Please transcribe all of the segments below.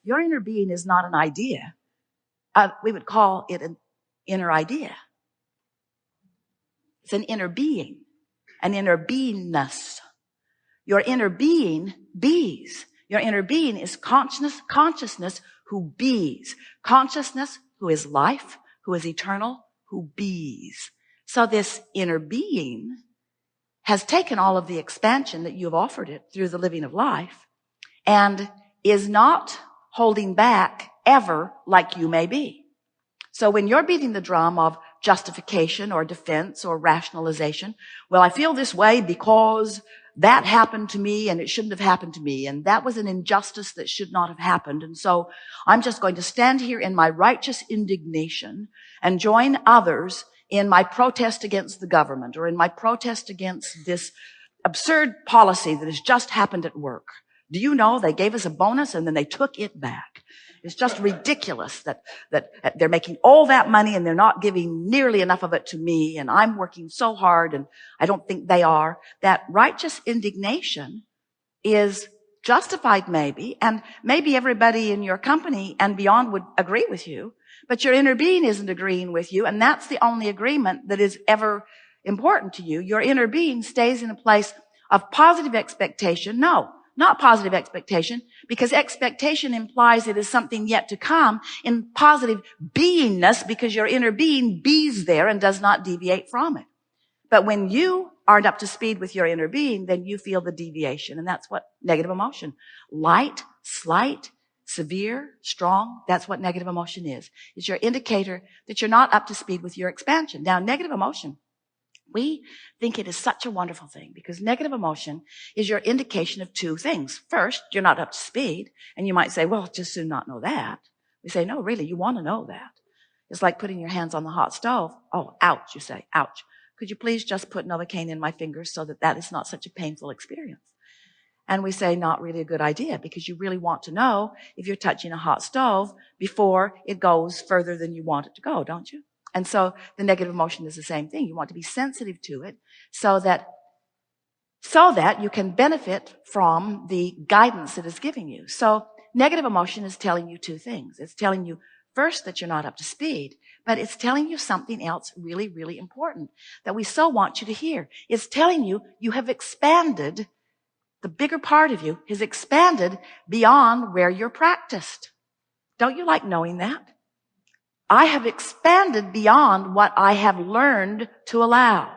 Your inner being is not an idea. We would call it an inner idea. It's an inner being, an inner beingness. Your inner being bees. Your inner being is consciousness who bees. Consciousness who is life, who is eternal, who bees. So this inner being has taken all of the expansion that you've offered it through the living of life and is not holding back ever like you may be. So when you're beating the drum of justification or defense or rationalization, well, I feel this way because that happened to me and it shouldn't have happened to me, and that was an injustice that should not have happened, and so I'm just going to stand here in my righteous indignation and join others in my protest against the government or in my protest against this absurd policy that has just happened at work. Do you know they gave us a bonus and then they took it back? It's just ridiculous that they're making all that money and they're not giving nearly enough of it to me, and I'm working so hard and I don't think they are. That righteous indignation is justified maybe, and maybe everybody in your company and beyond would agree with you, but your inner being isn't agreeing with you, and that's the only agreement that is ever important to you. Your inner being stays in a place of positive expectation. No, not positive expectation, because expectation implies it is something yet to come. In positive beingness, because your inner being bees there and does not deviate from it. But when you aren't up to speed with your inner being, then you feel the deviation, and that's what negative emotion. Light, slight, severe, strong, that's what negative emotion is. It's your indicator that you're not up to speed with your expansion. Now, negative emotion, we think it is such a wonderful thing because negative emotion is your indication of two things. First, you're not up to speed, and you might say, well, just soon not know that. We say, no, really, you want to know that. It's like putting your hands on the hot stove. Oh, ouch, you say, ouch. Could you please just put Novocaine in my fingers so that is not such a painful experience? And we say, not really a good idea, because you really want to know if you're touching a hot stove before it goes further than you want it to go, don't you? And so the negative emotion is the same thing. You want to be sensitive to it so that you can benefit from the guidance it is giving you. So negative emotion is telling you two things. It's telling you first that you're not up to speed, but it's telling you something else really, really important that we so want you to hear. It's telling you you have expanded. The bigger part of you has expanded beyond where you're practiced. Don't you like knowing that? I have expanded beyond what I have learned to allow.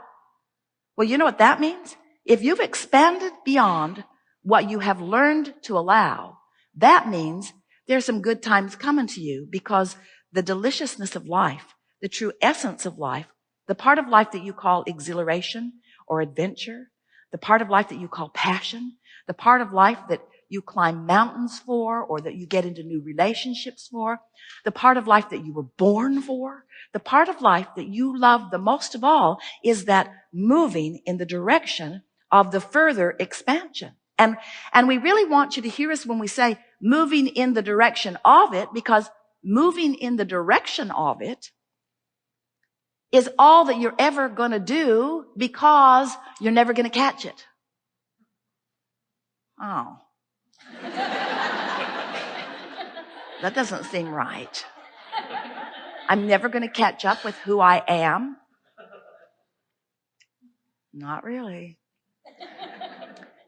Well, you know what that means? If you've expanded beyond what you have learned to allow, that means there's some good times coming to you, because the deliciousness of life, the true essence of life, the part of life that you call exhilaration or adventure, the part of life that you call passion, the part of life that you climb mountains for, or that you get into new relationships for, the part of life that you were born for, the part of life that you love the most of all is that moving in the direction of the further expansion. And we really want you to hear us when we say moving in the direction of it, because moving in the direction of it is all that you're ever going to do, because you're never going to catch it. Oh. That doesn't seem right. I'm never going to catch up with who I am. Not really.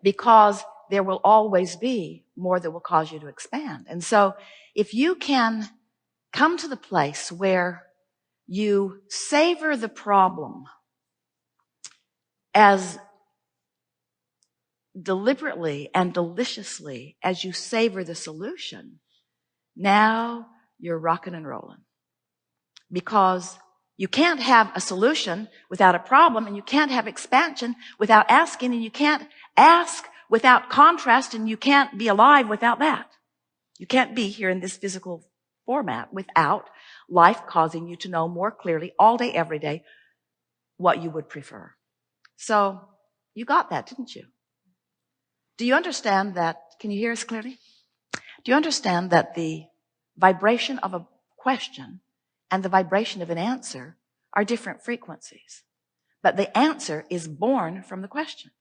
Because there will always be more that will cause you to expand. And so if you can come to the place where you savor the problem as deliberately and deliciously as you savor the solution, now you're rocking and rolling. Because you can't have a solution without a problem, and you can't have expansion without asking, and you can't ask without contrast, and you can't be alive without that. You can't be here in this physical format without life causing you to know more clearly all day, every day, what you would prefer. So you got that, didn't you? Do you understand that? Can you hear us clearly? Do you understand that the vibration of a question and the vibration of an answer are different frequencies? But the answer is born from the question.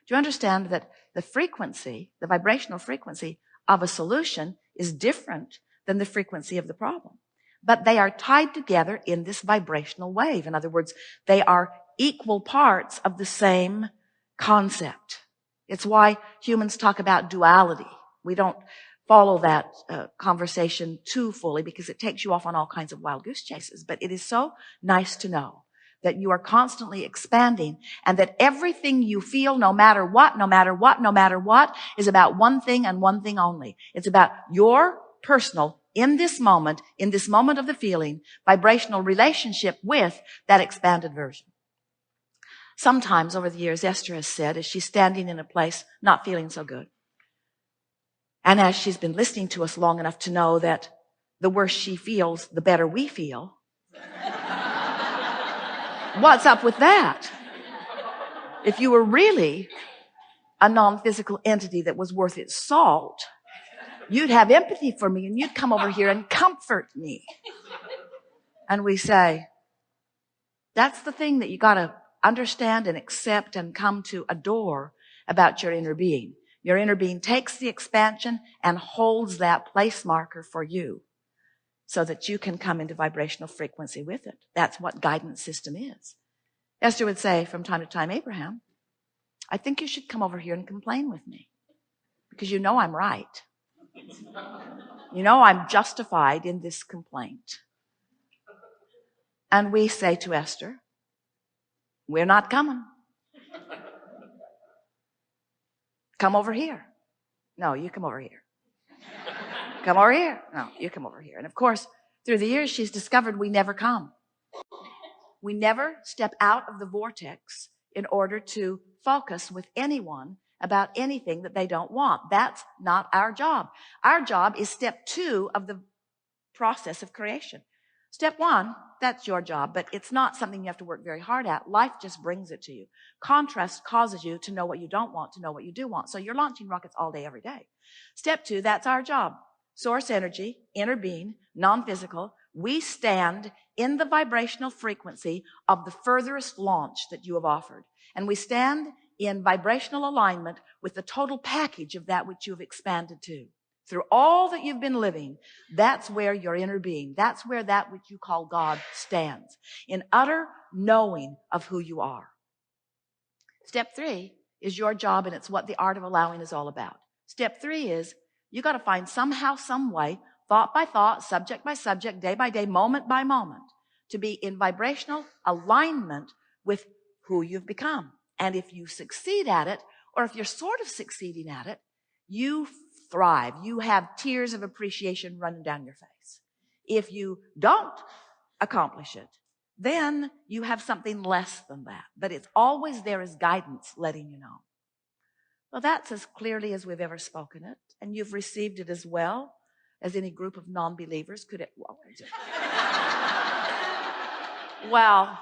Do you understand that the frequency, the vibrational frequency of a solution is different than the frequency of the problem. But they are tied together in this vibrational wave. In other words, they are equal parts of the same concept. It's why humans talk about duality. We don't follow that conversation too fully because it takes you off on all kinds of wild goose chases. But it is so nice to know that you are constantly expanding and that everything you feel, no matter what, is about one thing and one thing only. It's about your personal, in this moment of the feeling, vibrational relationship with that expanded version. Sometimes over the years, Esther has said, as she's standing in a place not feeling so good, and as she's been listening to us long enough to know that the worse she feels, the better we feel. What's up with that? If you were really a non-physical entity that was worth its salt, you'd have empathy for me and you'd come over here and comfort me. And we say, that's the thing that you got to understand and accept and come to adore about your inner being. Your inner being takes the expansion and holds that place marker for you so that you can come into vibrational frequency with it. That's what guidance system is. Esther would say from time to time, Abraham, I think you should come over here and complain with me because you know I'm right. You know I'm justified in this complaint. And we say to Esther, we're not coming. Come over here. No, you come over here. Come over here. No, you come over here. And of course, through the years, she's discovered we never come. We never step out of the vortex in order to focus with anyone about anything that they don't want. That's not our job. Our job is step 2 of the process of creation. Step 1, that's your job, but it's not something you have to work very hard at. Life just brings it to you. Contrast causes you to know what you don't want, to know what you do want. So you're launching rockets all day, every day. Step 2, that's our job. Source energy, inner being, non-physical. We stand in the vibrational frequency of the furthest launch that you have offered. And we stand in vibrational alignment with the total package of that which you have expanded to. Through all that you've been living, that's where your inner being, that's where that which you call God stands, in utter knowing of who you are. Step 3 is your job, and it's what the art of allowing is all about. Step 3 is you got to find somehow, some way, thought by thought, subject by subject, day by day, moment by moment, to be in vibrational alignment with who you've become. And if you succeed at it, or if you're sort of succeeding at it, you thrive. You have tears of appreciation running down your face. If you don't accomplish it, then you have something less than that. But it's always there as guidance letting you know. Well, that's as clearly as we've ever spoken it. And you've received it as well as any group of non-believers could. Well,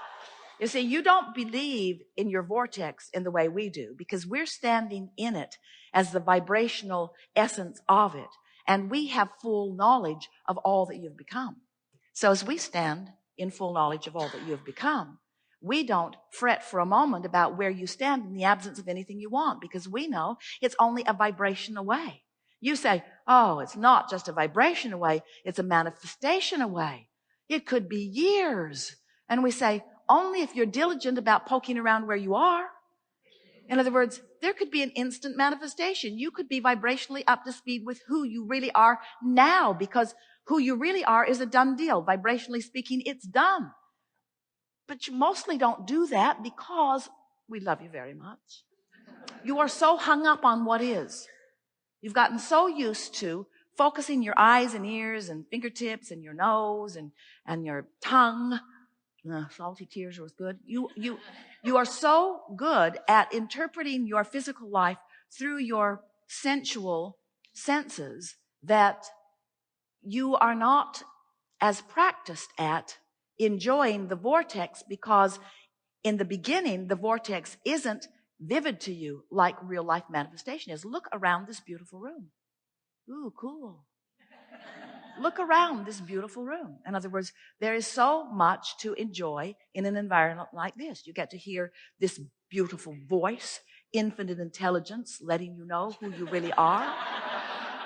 you see, you don't believe in your vortex in the way we do because we're standing in it as the vibrational essence of it. And we have full knowledge of all that you've become. So as we stand in full knowledge of all that you have become, we don't fret for a moment about where you stand in the absence of anything you want because we know it's only a vibration away. You say, oh, it's not just a vibration away, it's a manifestation away. It could be years. And we say, only if you're diligent about poking around where you are. In other words, there could be an instant manifestation. You could be vibrationally up to speed with who you really are now because who you really are is a done deal. Vibrationally speaking, it's done. But you mostly don't do that because we love you very much. You are so hung up on what is. You've gotten so used to focusing your eyes and ears and fingertips and your nose and your tongue. Salty tears was good. You are so good at interpreting your physical life through your sensual senses that you are not as practiced at enjoying the vortex because in the beginning, the vortex isn't vivid to you like real life manifestation is. Look around this beautiful room. Ooh, cool. Look around this beautiful room. In other words, there is so much to enjoy in an environment like this. You get to hear this beautiful voice, infinite intelligence, letting you know who you really are.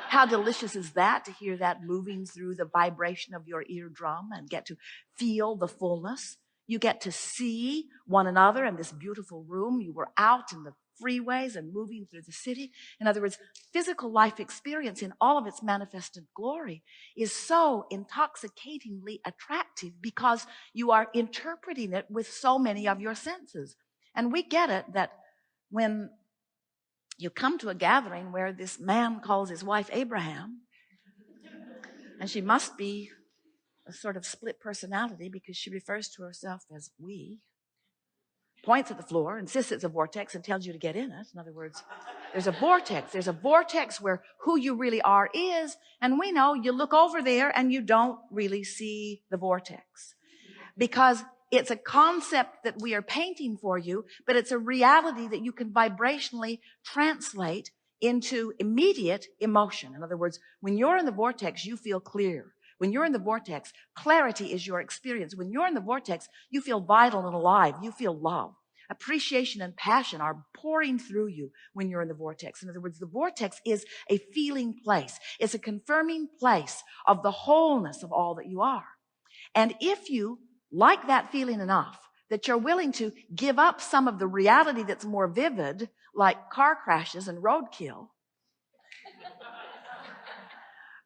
How delicious is that, to hear that moving through the vibration of your eardrum and get to feel the fullness? You get to see one another in this beautiful room. You were out in the freeways and moving through the city. In other words, physical life experience in all of its manifested glory is so intoxicatingly attractive because you are interpreting it with so many of your senses. And we get it that when you come to a gathering where this man calls his wife Abraham, and she must be a sort of split personality because she refers to herself as we, points at the floor, insists it's a vortex, and tells you to get in it. In other words, there's a vortex. There's a vortex where who you really are is, and we know you look over there and you don't really see the vortex because it's a concept that we are painting for you, but it's a reality that you can vibrationally translate into immediate emotion. In other words, when you're in the vortex, you feel clear. When you're in the vortex, clarity is your experience. When you're in the vortex, you feel vital and alive. You feel love. Appreciation and passion are pouring through you when you're in the vortex. In other words, the vortex is a feeling place. It's a confirming place of the wholeness of all that you are. And if you like that feeling enough that you're willing to give up some of the reality that's more vivid, like car crashes and roadkill,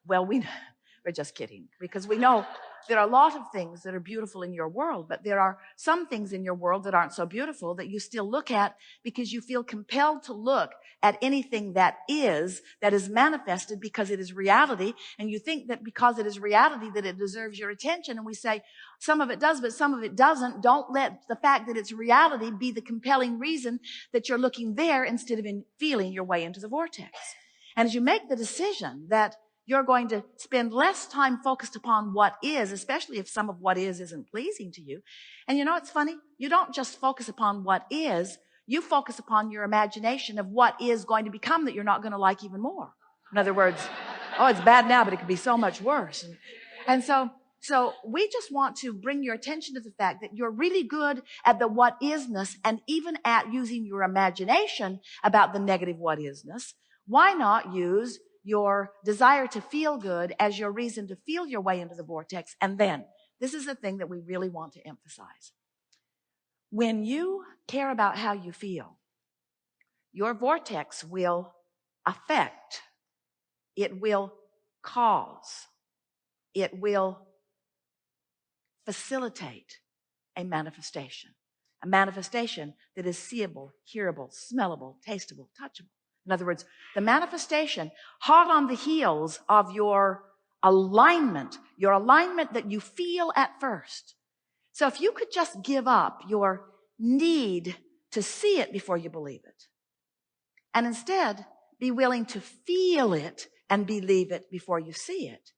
well, we're just kidding, because we know there are a lot of things that are beautiful in your world, but there are some things in your world that aren't so beautiful that you still look at because you feel compelled to look at anything that is manifested because it is reality. And you think that because it is reality that it deserves your attention. And we say some of it does, but some of it doesn't. Don't let the fact that it's reality be the compelling reason that you're looking there instead of feeling your way into the vortex. And as you make the decision that you're going to spend less time focused upon what is, especially if some of what is isn't pleasing to you. And you know, it's funny. You don't just focus upon what is, you focus upon your imagination of what is going to become that you're not going to like even more. In other words, oh, it's bad now, but it could be so much worse. And so we just want to bring your attention to the fact that you're really good at the what isness, and even at using your imagination about the negative what isness. Why not use your desire to feel good as your reason to feel your way into the vortex? And then, this is the thing that we really want to emphasize. When you care about how you feel, your vortex will affect, it will cause, it will facilitate a manifestation that is seeable, hearable, smellable, tasteable, touchable. In other words, the manifestation hot on the heels of your alignment that you feel at first. So if you could just give up your need to see it before you believe it, and instead be willing to feel it and believe it before you see it,